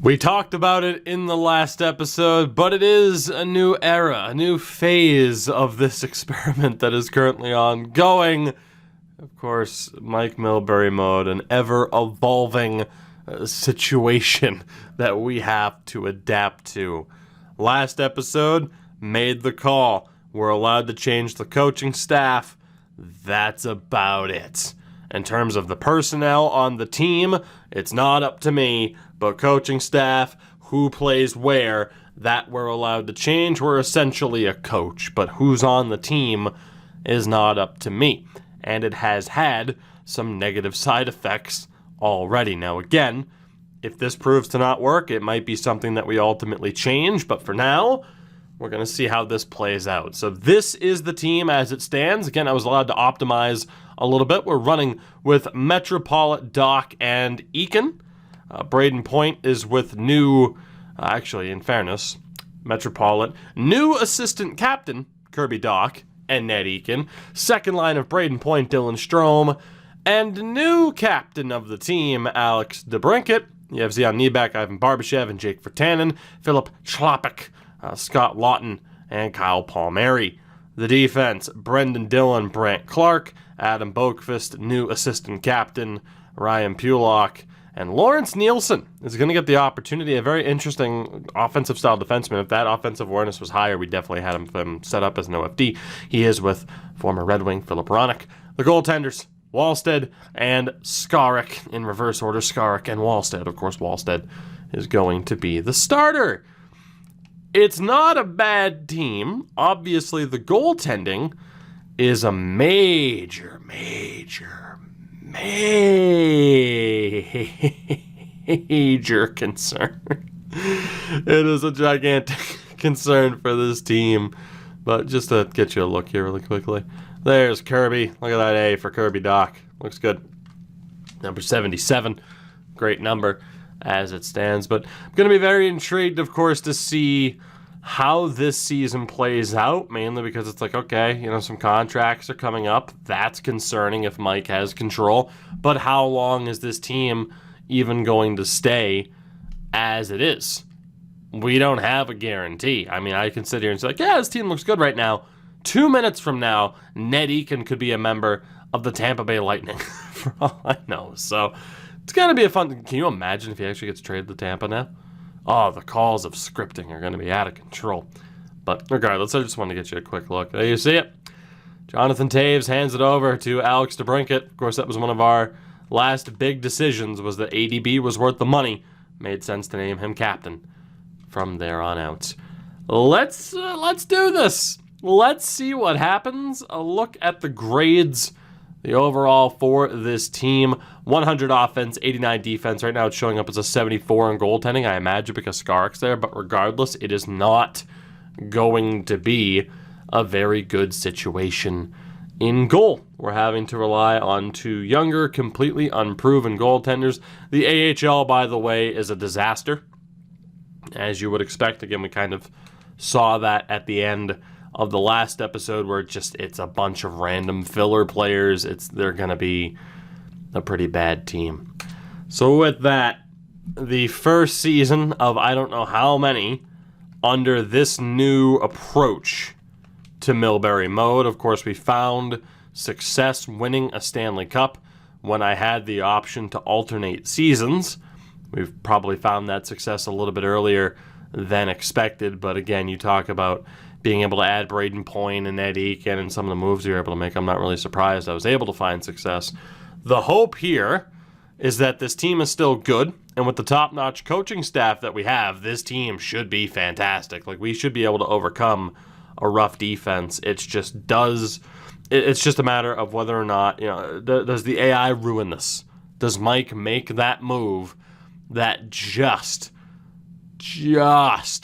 We talked about it in the last episode, but it is a new era, a new phase of this experiment that is currently ongoing. Of course, Mike Milbury mode, an ever-evolving situation that we have to adapt to. Last episode, made the call. We're allowed to change the coaching staff. That's about it. In terms of the personnel on the team, it's not up to me, but coaching staff, who plays where, that we're allowed to change. We're essentially a coach, but who's on the team is not up to me. And it has had some negative side effects already. Now again, if this proves to not work, it might be something that we ultimately change, but for now, we're going to see how this plays out. So this is the team as it stands. Again, I was allowed to optimize a little bit. We're running with Metropolitan, Doc, and Eakin. Braden Point is with new, actually, in fairness, Metropolitan, new assistant captain, Kirby Doc, and Ned Eakin. Second line of Braden Point, Dylan Strome, and new captain of the team, Alex DeBrincat. You have Zion Niebeck, Ivan Barbashev, and Jake Virtanen, Philip Chlapik, Scott Lawton, and Kyle Palmieri. The defense, Brendan Dillon, Brant Clark, Adam Boakfist, new assistant captain, Ryan Pulock, and Lawrence Nielsen is going to get the opportunity. A very interesting offensive style defenseman. If that offensive awareness was higher, we definitely had him set up as an OFD. He is with former Red Wing Philip Hronek. The goaltenders, Wallstead and Skarek in reverse order. Skarek and Wallstead. Of course, Wallstead is going to be the starter. It's not a bad team. Obviously, the goaltending is a major concern. It is a gigantic concern for this team. But just to get you a look here really quickly. There's Kirby. Look at that A for Kirby Doc. Looks good. Number 77. Great number as it stands. But I'm going to be very intrigued, of course, to see how this season plays out, mainly because it's like, okay, some contracts are coming up. That's concerning if Mike has control. But how long is this team even going to stay as it is? We don't have a guarantee. I mean, I can sit here and say, like, yeah, this team looks good right now. 2 minutes from now, Ned Eakin could be a member of the Tampa Bay Lightning, for all I know. So it's going to be a fun... Can you imagine if he actually gets traded to Tampa now? Oh, the calls of scripting are going to be out of control. But regardless, I just wanted to get you a quick look. There you see it. Jonathan Toews hands it over to Alex DeBrincat. Of course, that was one of our last big decisions, was that ADB was worth the money. Made sense to name him captain from there on out. Let's do this. Let's see what happens. A look at the grades, the overall for this team. 100 offense, 89 defense. Right now it's showing up as a 74 in goaltending, I imagine, because Skarek's there. But regardless, it is not going to be a very good situation in goal. We're having to rely on two younger, completely unproven goaltenders. The AHL, by the way, is a disaster, as you would expect. Again, we kind of saw that at the end of the last episode, where it's a bunch of random filler players. They're going to be a pretty bad team. So with that, the first season of I don't know how many under this new approach to Milbury mode. Of course, we found success winning a Stanley Cup when I had the option to alternate seasons. We've probably found that success a little bit earlier than expected, but again, you talk about being able to add Braden Point and Ned Eakin and some of the moves you were able to make. I'm not really surprised I was able to find success. The hope here is that this team is still good, and with the top-notch coaching staff that we have, this team should be fantastic. Like, we should be able to overcome a rough defense. It's just a matter of whether or not, does the AI ruin this? Does Mike make that move that just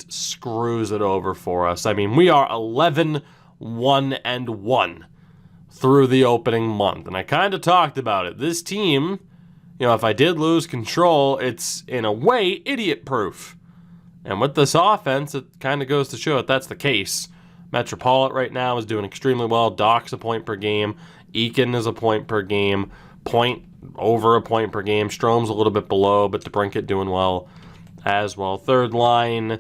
screws it over for us? I mean, we are 11-1-1 through the opening month, and I kind of talked about it. This team, if I did lose control, it's in a way idiot-proof. And with this offense, it kind of goes to show that that's the case. Metropolitan right now is doing extremely well. Doc's a point per game. Eakin is a point per game. Point over a point per game. Strome's a little bit below, but DeBrincat doing well as well. Third line's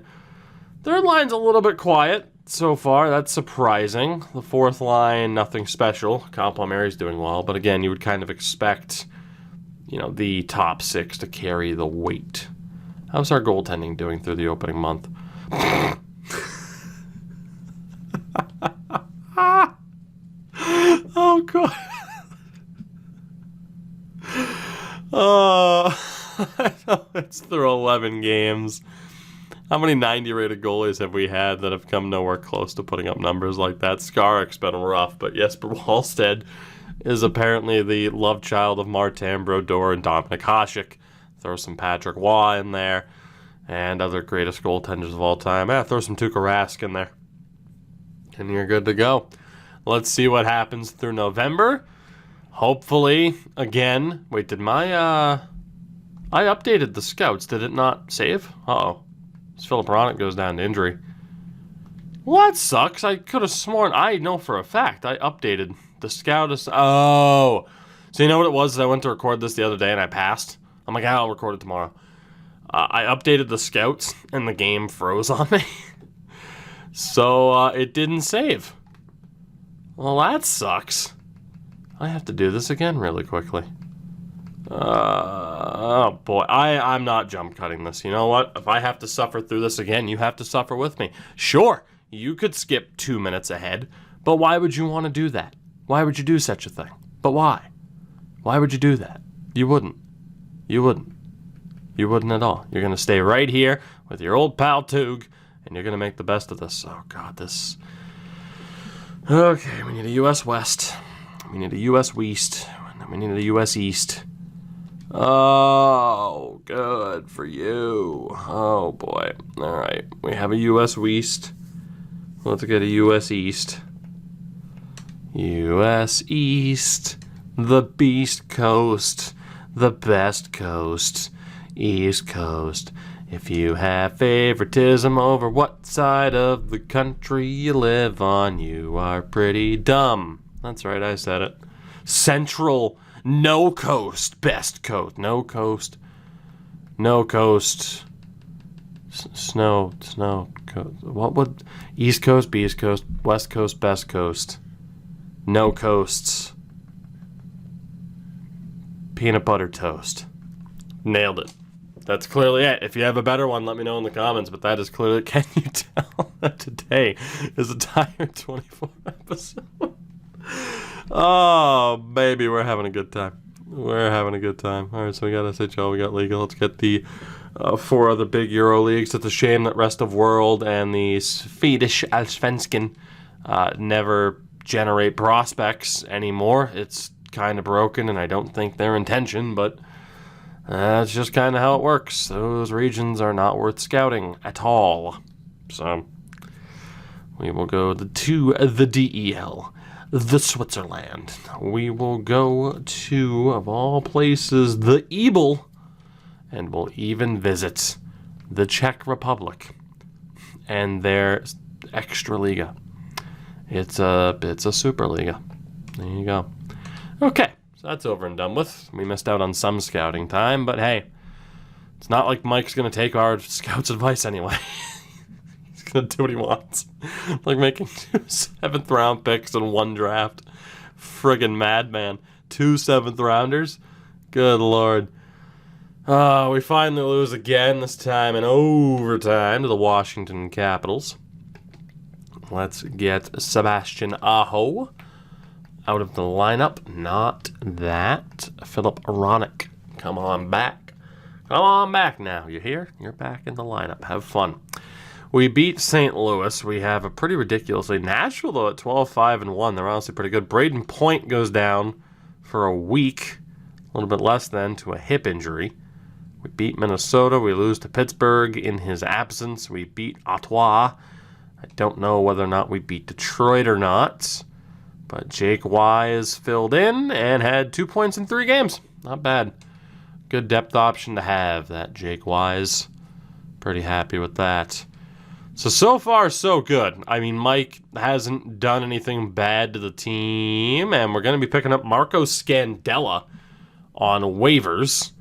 a little bit quiet so far. That's surprising. The fourth line, nothing special. Complimentary doing well, but again, you would kind of expect, the top six to carry the weight. How's our goaltending doing through the opening month? Oh, God. It's through 11 games. How many 90-rated goalies have we had that have come nowhere close to putting up numbers like that? Skarik's been rough, but Jesper Wallstedt is apparently the love child of Martin Brodeur and Dominic Hasek. Throw some Patrick Waugh in there, and other greatest goaltenders of all time. Throw some Tuukka Rask in there, and you're good to go. Let's see what happens through November. Hopefully, again, wait, did I updated the scouts, did it not save? Uh-oh. Philip Hronek goes down to injury. Well, that sucks. I could have sworn, I know for a fact, I updated the scout. Oh. So you know what it was? I went to record this the other day and I passed. I'm like, I'll record it tomorrow. I updated the scouts and the game froze on me. So it didn't save. Well, that sucks. I have to do this again really quickly. Oh boy, I'm not jump cutting this. You know what? If I have to suffer through this again, you have to suffer with me. Sure, you could skip 2 minutes ahead, but why would you want to do that? Why would you do such a thing? But why? Why would you do that? You wouldn't. You wouldn't. You wouldn't at all. You're going to stay right here with your old pal Toog, and you're going to make the best of this. Oh, God, this... Okay, we need a U.S. West. We need a U.S. West. And then we need a U.S. East. Oh, good for you. Oh, boy. All right. We have a U.S. West. Let's get a U.S. East. U.S. East. The Beast Coast. The best coast. East Coast. If you have favoritism over what side of the country you live on, you are pretty dumb. That's right, I said it. Central, no coast, best coast, no coast, snow, coast. What would, East Coast, Beast Coast, West Coast, best coast, no coasts, peanut butter toast. Nailed it. That's clearly it. If you have a better one, let me know in the comments, but that is clearly, can you tell that today is a Tired 24 episode? Oh, baby, we're having a good time. We're having a good time. All right, so we got SHL, we got Liga. Let's get the 4 other big Euro leagues. It's a shame that Rest of World and the Swedish Allsvenskan never generate prospects anymore. It's kind of broken, and I don't think their intention, but that's just kind of how it works. Those regions are not worth scouting at all. So we will go to the DEL. The Switzerland. We will go to, of all places, the Ebel, and we'll even visit the Czech Republic and their Extraliga. It's a Superliga. There you go. Okay, so that's over and done with. We missed out on some scouting time, but hey, it's not like Mike's going to take our scouts' advice anyway. Gonna do what he wants. Like making 2 7th-round picks in 1 draft. Friggin' madman. 2 7th-rounders? Good Lord. We finally lose again, this time in overtime, to the Washington Capitals. Let's get Sebastian Aho out of the lineup. Not that. Philip Hronek. Come on back. Come on back now. You hear? You're back in the lineup. Have fun. We beat St. Louis. We have a pretty ridiculously. Nashville, though, at 12-5-1. They're honestly pretty good. Braden Point goes down for a week, a little bit less than, to a hip injury. We beat Minnesota. We lose to Pittsburgh in his absence. We beat Ottawa. I don't know whether or not we beat Detroit or not. But Jake Wise filled in and had 2 points in 3 games. Not bad. Good depth option to have, that Jake Wise. Pretty happy with that. So far, so good. I mean, Mike hasn't done anything bad to the team, and we're going to be picking up Marco Scandella on waivers.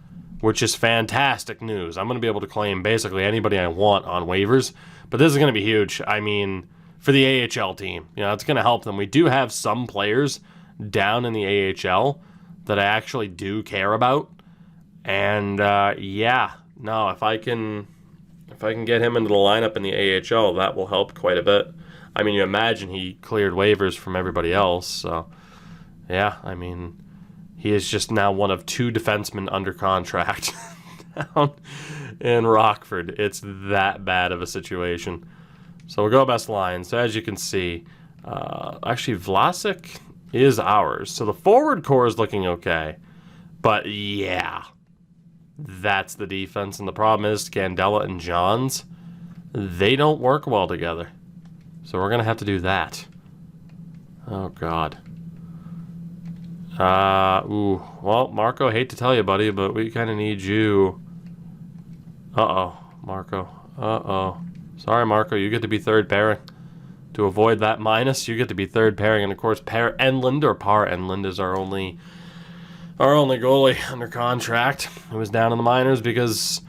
which is fantastic news. I'm going to be able to claim basically anybody I want on waivers, but this is going to be huge. I mean, for the AHL team, it's going to help them. We do have some players down in the AHL that I actually do care about, and if I can get him into the lineup in the AHL, that will help quite a bit. I mean, you imagine he cleared waivers from everybody else, so yeah, I mean, he is just now one of 2 defensemen under contract down in Rockford. It's that bad of a situation. So we'll go best line. So as you can see, actually Vlasic is ours. So the forward core is looking okay. But yeah, that's the defense. And the problem is Scandella and Johns, they don't work well together. So we're going to have to do that. Oh, God. Well, Marco, hate to tell you, buddy, but we kind of need you. Uh-oh, Marco. Uh-oh. Sorry, Marco, you get to be third pairing. To avoid that minus, you get to be third pairing. And, of course, Par Enlund is our only goalie under contract. He was down in the minors because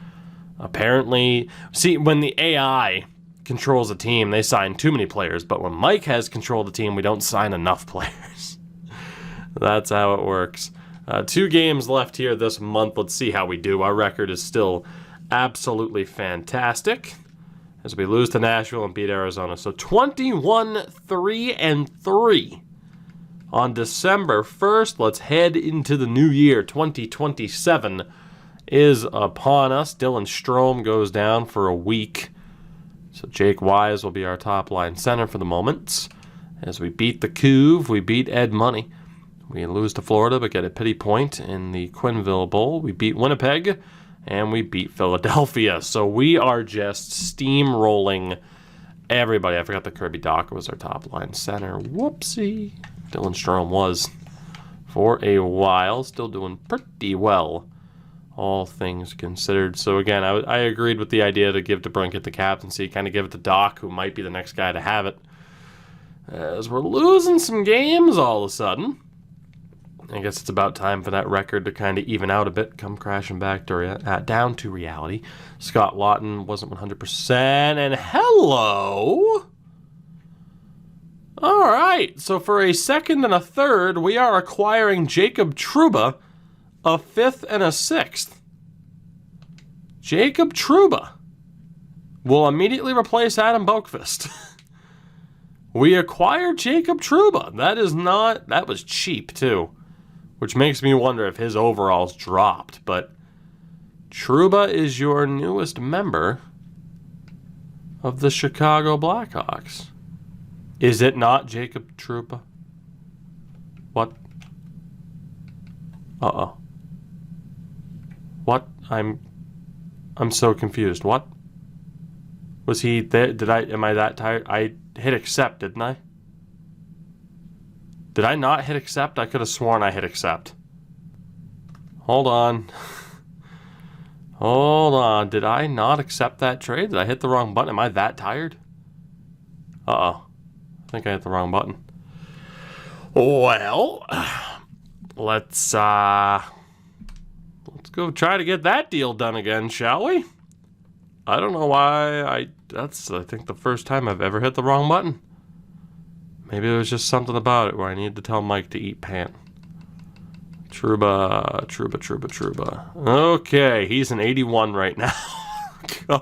apparently... See, when the AI controls a team, they sign too many players. But when Mike has control of the team, we don't sign enough players. That's how it works. 2 games left here this month. Let's see how we do. Our record is still absolutely fantastic as we lose to Nashville and beat Arizona. So 21-3-3 on December 1st. Let's head into the new year. 2027 is upon us. Dylan Strome goes down for a week. So Jake Wise will be our top-line center for the moment. As we beat the Couve, we beat Ed Money. We lose to Florida, but get a pity point in the Quinville Bowl. We beat Winnipeg, and we beat Philadelphia. So we are just steamrolling everybody. I forgot that Kirby Dach was our top-line center. Whoopsie. Dylan Strome was for a while. Still doing pretty well, all things considered. So again, I agreed with the idea to give DeBrincat the captaincy, kind of give it to Dach, who might be the next guy to have it. As we're losing some games all of a sudden, I guess it's about time for that record to kind of even out a bit, come crashing back to down to reality. Scott Lawton wasn't 100%, and hello! All right, so for a second and a third, we are acquiring Jacob Trouba, a 5th and a 6th. Jacob Trouba will immediately replace Adam Boqvist. We acquired Jacob Trouba. That was cheap, too. Which makes me wonder if his overalls dropped. But Trouba is your newest member of the Chicago Blackhawks. Is it not Jacob Trouba? What? Uh-oh. What? I'm so confused. What? Was he there? Am I that tired? I hit accept, didn't I? Did I not hit accept? I could have sworn I hit accept. Hold on. Hold on. Did I not accept that trade? Did I hit the wrong button? Am I that tired? Uh-oh. I think I hit the wrong button. Well, let's go try to get that deal done again, shall we? I don't know why that's, I think, the first time I've ever hit the wrong button. Maybe there was just something about it where I needed to tell Mike to eat pant. Trouba. Okay, he's an 81 right now. God.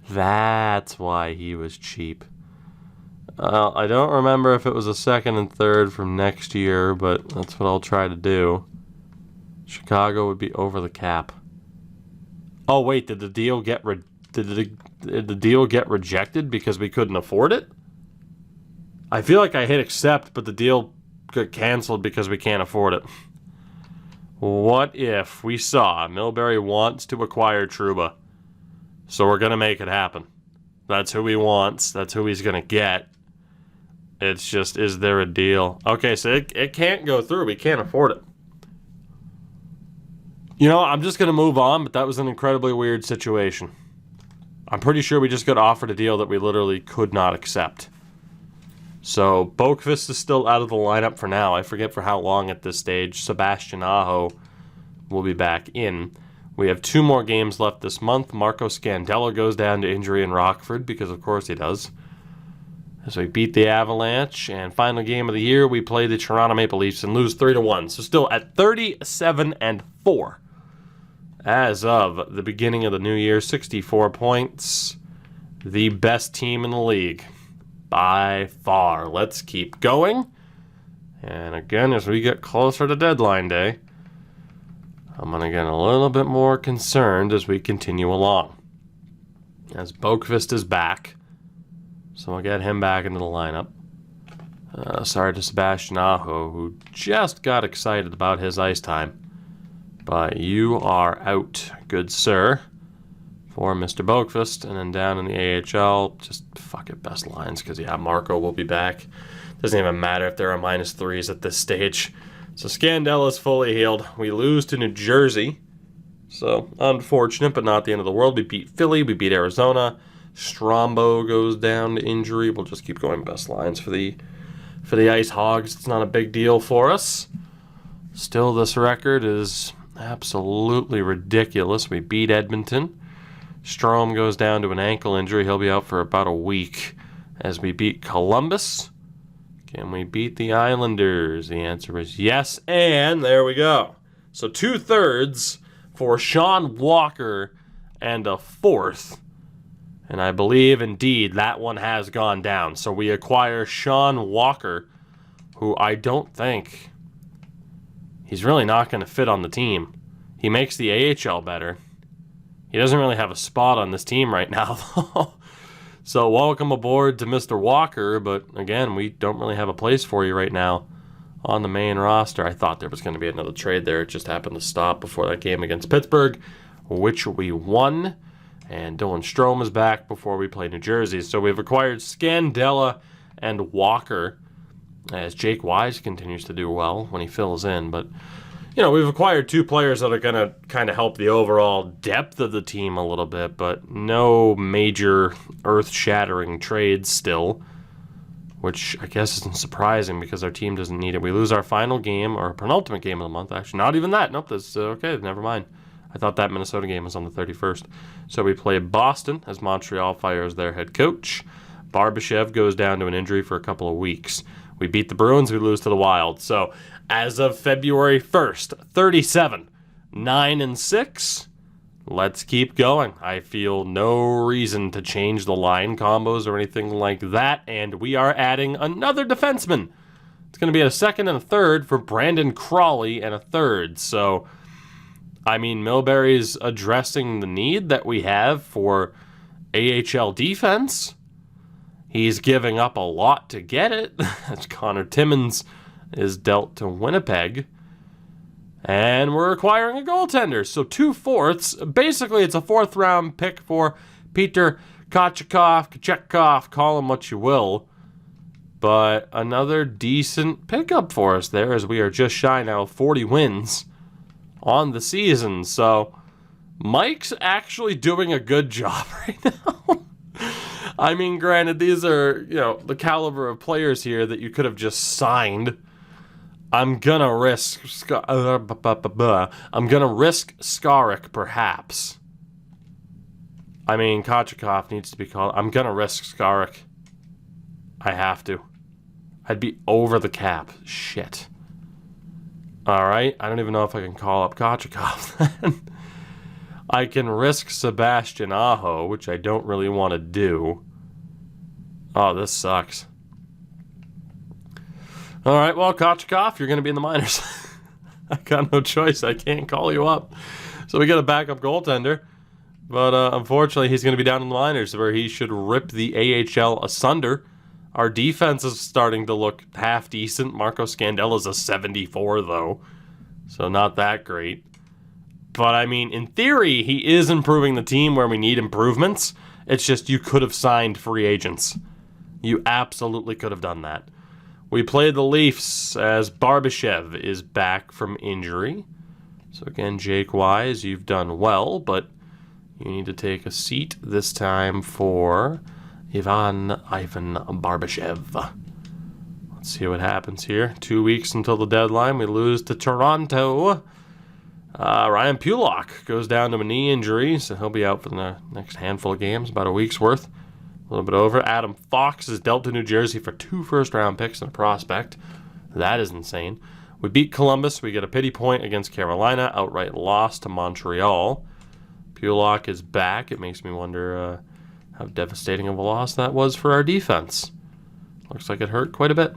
That's why he was cheap. I don't remember if it was a 2nd and 3rd from next year, but that's what I'll try to do. Chicago would be over the cap. Oh wait, did the deal get rejected because we couldn't afford it? I feel like I hit accept, but the deal got canceled because we can't afford it. What if we saw Milbury wants to acquire Trouba, so we're going to make it happen. That's who he wants. That's who he's going to get. It's just, is there a deal? Okay, so it can't go through. We can't afford it. I'm just going to move on, but that was an incredibly weird situation. I'm pretty sure we just got offered a deal that we literally could not accept. So, Boqvist is still out of the lineup for now. I forget for how long at this stage. Sebastian Aho will be back in. We have 2 more games left this month. Marco Scandella goes down to injury in Rockford, because of course he does. As we beat the Avalanche, and final game of the year, we play the Toronto Maple Leafs and lose 3-1. So still at 37-4. As of the beginning of the new year, 64 points. The best team in the league. By far. Let's keep going. And again, as we get closer to deadline day, I'm going to get a little bit more concerned as we continue along. As Boqvist is back. So we'll get him back into the lineup. Sorry to Sebastian Aho, who just got excited about his ice time. But you are out, good sir, for Mr. Boqvist. And then down in the AHL, just fuck it, best lines. Because, yeah, Marco will be back. Doesn't even matter if there are -3s at this stage. So Scandella's fully healed. We lose to New Jersey. So unfortunate, but not the end of the world. We beat Philly. We beat Arizona. Strombo goes down to injury. We'll just keep going best lines for the Ice Hogs. It's not a big deal for us. Still, this record is absolutely ridiculous. We beat Edmonton. Strome goes down to an ankle injury. He'll be out for about a week. As we beat Columbus. Can we beat the Islanders? The answer is yes, and there we go. So 2/3 for Sean Walker and a 4th. And I believe, indeed, that one has gone down. So we acquire Sean Walker, who I don't think... He's really not going to fit on the team. He makes the AHL better. He doesn't really have a spot on this team right now, though. So welcome aboard to Mr. Walker, but again, we don't really have a place for you right now on the main roster. I thought there was going to be another trade there. It just happened to stop before that game against Pittsburgh, which we won. And Dylan Strome is back before we play New Jersey. So we've acquired Scandella and Walker, as Jake Wise continues to do well when he fills in. But, you know, we've acquired 2 players that are going to kind of help the overall depth of the team a little bit, but no major earth-shattering trades still, which I guess isn't surprising because our team doesn't need it. We lose our final game, or penultimate game of the month, actually. Not even that. Nope, that's okay. Never mind. I thought that Minnesota game was on the 31st. So we play Boston as Montreal fires their head coach. Barbashev goes down to an injury for a couple of weeks. We beat the Bruins. We lose to the Wild. So as of February 1st, 37, 9-6. Let's keep going. I feel no reason to change the line combos or anything like that. And we are adding another defenseman. It's going to be a 2nd and a 3rd for Brandon Crawley and a 3rd. So... I mean, Milbury's addressing the need that we have for AHL defense. He's giving up a lot to get it. As Connor Timmins is dealt to Winnipeg. And we're acquiring a goaltender. So 2/4. Basically, it's a 4th round pick for Peter Kochetkov, call him what you will. But another decent pickup for us there, as we are just shy now of 40 wins on the season. So Mike's actually doing a good job right now. I mean, granted, these are, you know, the caliber of players here that you could have just signed. I'm gonna risk Skarik, perhaps. I mean, Kochetkov needs to be called. I'm gonna risk Skarik. I have to. I'd be over the cap. Shit. Alright, I don't even know if I can call up Kochetkov then. I can risk Sebastian Aho, which I don't really want to do. Oh, this sucks. Alright, well, Kochetkov, you're going to be in the minors. I got no choice. I can't call you up. So we got a backup goaltender. But unfortunately, he's going to be down in the minors, where he should rip the AHL asunder. Our defense is starting to look half decent. Marco Scandella's a 74, though. So not that great. But, I mean, in theory, he is improving the team where we need improvements. It's just you could have signed free agents. You absolutely could have done that. We played the Leafs as Barbashev is back from injury. So, again, Jake Wise, you've done well, but you need to take a seat this time for Ivan Barbashev. Let's see what happens here. 2 weeks until the deadline. We lose to Toronto. Ryan Pulock goes down to a knee injury, so he'll be out for the next handful of games, about a week's worth. A little bit over. Adam Fox is dealt to New Jersey for 2 first-round picks and a prospect. That is insane. We beat Columbus. We get a pity point against Carolina. Outright loss to Montreal. Pulock is back. It makes me wonder how devastating of a loss that was for our defense. Looks like it hurt quite a bit.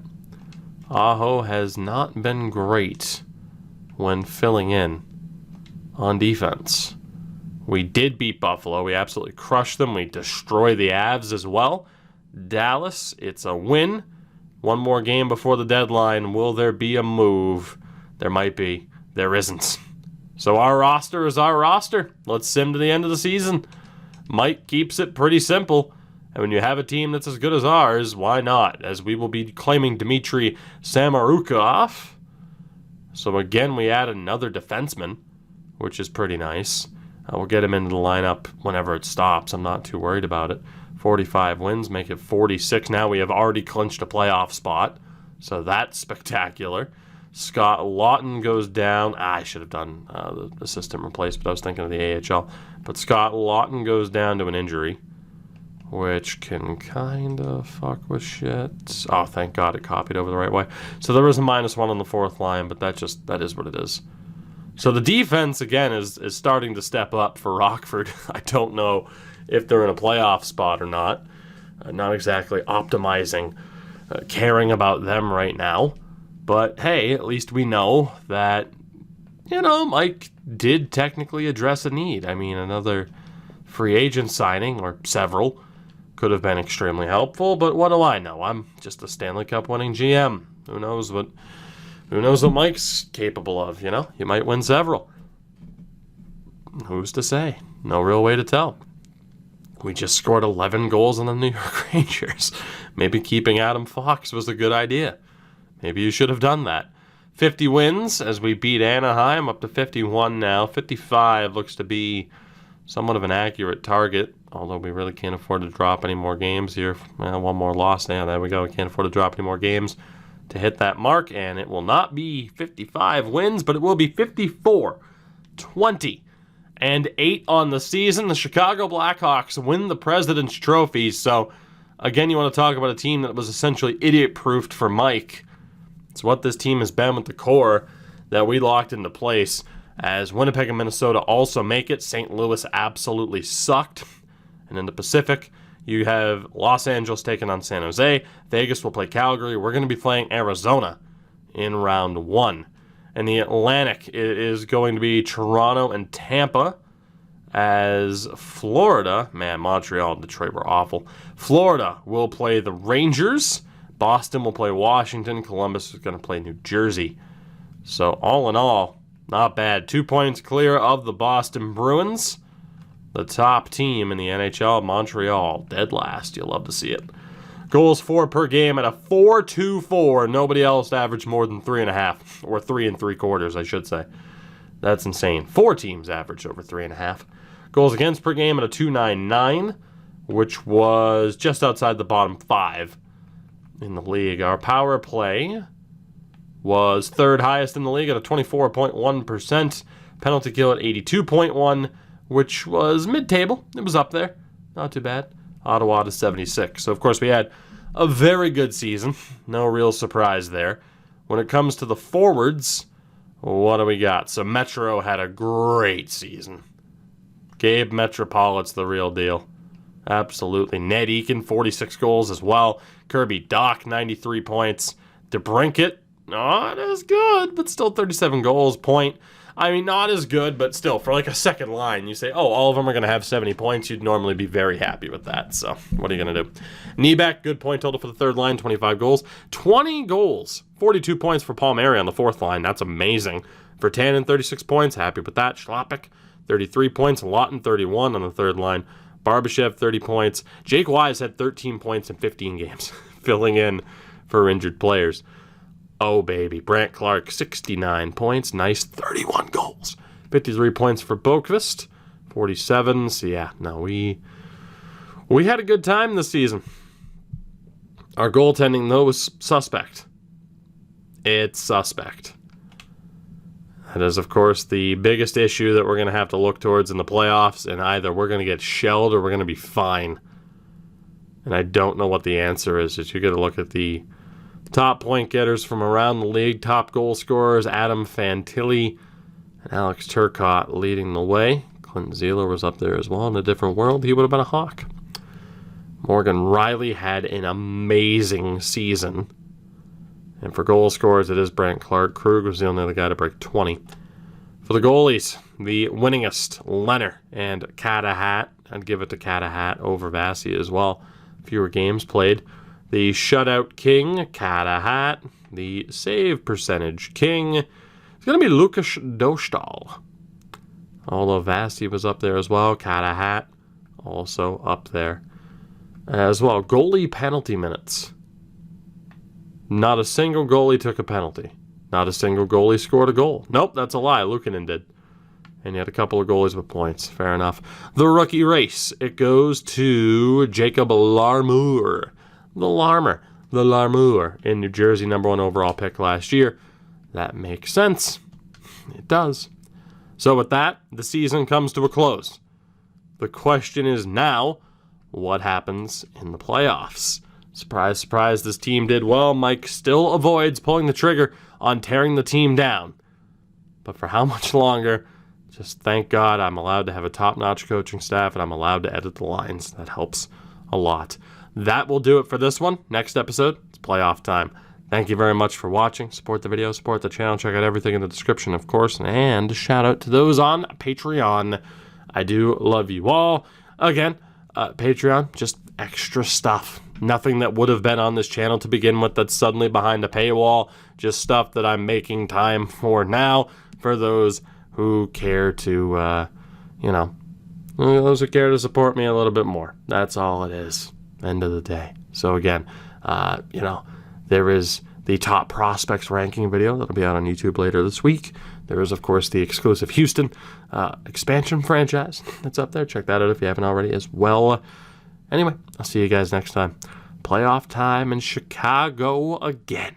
Aho has not been great when filling in on defense. We did beat Buffalo. We absolutely crushed them. We destroyed the Avs as well. Dallas, it's a win. One more game before the deadline. Will there be a move? There might be. There isn't. So our roster is our roster. Let's sim to the end of the season. Mike keeps it pretty simple. And when you have a team that's as good as ours, why not? As we will be claiming Dmitry Samorukov. So again, we add another defenseman, which is pretty nice. We'll get him into the lineup whenever it stops. I'm not too worried about it. 45 wins, make it 46. Now we have already clinched a playoff spot, so that's spectacular. Scott Lawton goes down. I should have done the assistant replacement. I was thinking of the AHL. But Scott Lawton goes down to an injury, which can kind of fuck with shit. Oh, thank God it copied over the right way. So there was a -1 on the 4th line, but that is what it is. So the defense, again, is starting to step up for Rockford. I don't know if they're in a playoff spot or not. Not exactly optimizing, caring about them right now. But, hey, at least we know that, Mike did technically address a need. I mean, another free agent signing, or several, could have been extremely helpful. But what do I know? I'm just a Stanley Cup winning GM. Who knows what Mike's capable of, You might win several. Who's to say? No real way to tell. We just scored 11 goals on the New York Rangers. Maybe keeping Adam Fox was a good idea. Maybe you should have done that. 50 wins as we beat Anaheim, up to 51 now. 55 looks to be somewhat of an accurate target, although we really can't afford to drop any more games here. One more loss now. There we go. We can't afford to drop any more games to hit that mark, and it will not be 55 wins, but it will be 54, 20, and 8 on the season. The Chicago Blackhawks win the President's Trophy. So, again, you want to talk about a team that was essentially idiot-proofed for Mike. It's what this team has been with the core that we locked into place. As Winnipeg and Minnesota also make it, St. Louis absolutely sucked. And in the Pacific, you have Los Angeles taking on San Jose. Vegas will play Calgary. We're going to be playing Arizona in round 1. In the Atlantic, it is going to be Toronto and Tampa. As Florida, Montreal and Detroit were awful. Florida will play the Rangers. Boston will play Washington. Columbus is going to play New Jersey. So all in all, not bad. 2 points clear of the Boston Bruins. The top team in the NHL, Montreal, dead last. You'll love to see it. Goals for per game at a 4.24. Nobody else averaged more than 3.5, or 3 3/4, I should say. That's insane. 4 teams averaged over 3.5. Goals against per game at a 2.99, which was just outside the bottom 5 in the league. Our power play was 3rd highest in the league at a 24.1%. Penalty kill at 82.1%. Which was mid-table. It was up there. Not too bad. Ottawa to 76. So, of course, we had a very good season. No real surprise there. When it comes to the forwards, what do we got? So, Metro had a great season. Gabe Metropolit's the real deal. Absolutely. Ned Eakin, 46 goals as well. Kirby Dach, 93 points. DeBrincat, not as good, but still 37 goals. Point. I mean, not as good, but still, for like a second line, you say, oh, all of them are going to have 70 points. You'd normally be very happy with that. So, what are you going to do? Niebeck, good point total for the 3rd line, 25 goals. 20 goals, 42 points for Palmieri on the 4th line. That's amazing. For Tannen, 36 points, happy with that. Schlappick, 33 points. Lawton, 31 on the 3rd line. Barbashev, 30 points. Jake Wise had 13 points in 15 games, filling in for injured players. Oh, baby. Brant Clark, 69 points. Nice. 31 goals. 53 points for Boqvist. 47. So, yeah, no, we had a good time this season. Our goaltending, though, was suspect. It's suspect. That is, of course, the biggest issue that we're going to have to look towards in the playoffs, and either we're going to get shelled or we're going to be fine. And I don't know what the answer is. You got to look at the top point getters from around the league, top goal scorers, Adam Fantilli and Alex Turcotte leading the way. Clint Zeeler was up there as well. In a different world, he would have been a Hawk. Morgan Riley had an amazing season. And for goal scorers, it is Brant Clark. Krug was the only other guy to break 20. For the goalies, the winningest, Leonard and Catahat. I'd give it to Catahat over Vasi as well. Fewer games played. The shutout king, Catahat. The save percentage king, it's going to be Lukas Dostal. Although Vasi was up there as well. Catahat also up there as well. Goalie penalty minutes. Not a single goalie took a penalty. Not a single goalie scored a goal. Nope, that's a lie. Luukkonen did. And you had a couple of goalies with points. Fair enough. The rookie race. It goes to Jacob Larmour. The Larmour in New Jersey, #1 overall pick last year. That makes sense. It does. So with that, the season comes to a close. The question is now, what happens in the playoffs? Surprise, surprise, this team did well. Mike still avoids pulling the trigger on tearing the team down. But for how much longer? Just thank God I'm allowed to have a top-notch coaching staff and I'm allowed to edit the lines. That helps a lot. That will do it for this one. Next episode, it's playoff time. Thank you very much for watching. Support the video, support the channel. Check out everything in the description, of course. And shout out to those on Patreon. I do love you all. Again, Patreon, just extra stuff. Nothing that would have been on this channel to begin with that's suddenly behind a paywall. Just stuff that I'm making time for now for those who care to, those who care to support me a little bit more. That's all it is. End of the day. So again, there is the top prospects ranking video that'll be out on YouTube later this week. There is, of course, the exclusive Houston expansion franchise that's up there. Check that out if you haven't already as well. Anyway, I'll see you guys next time. Playoff time in Chicago again.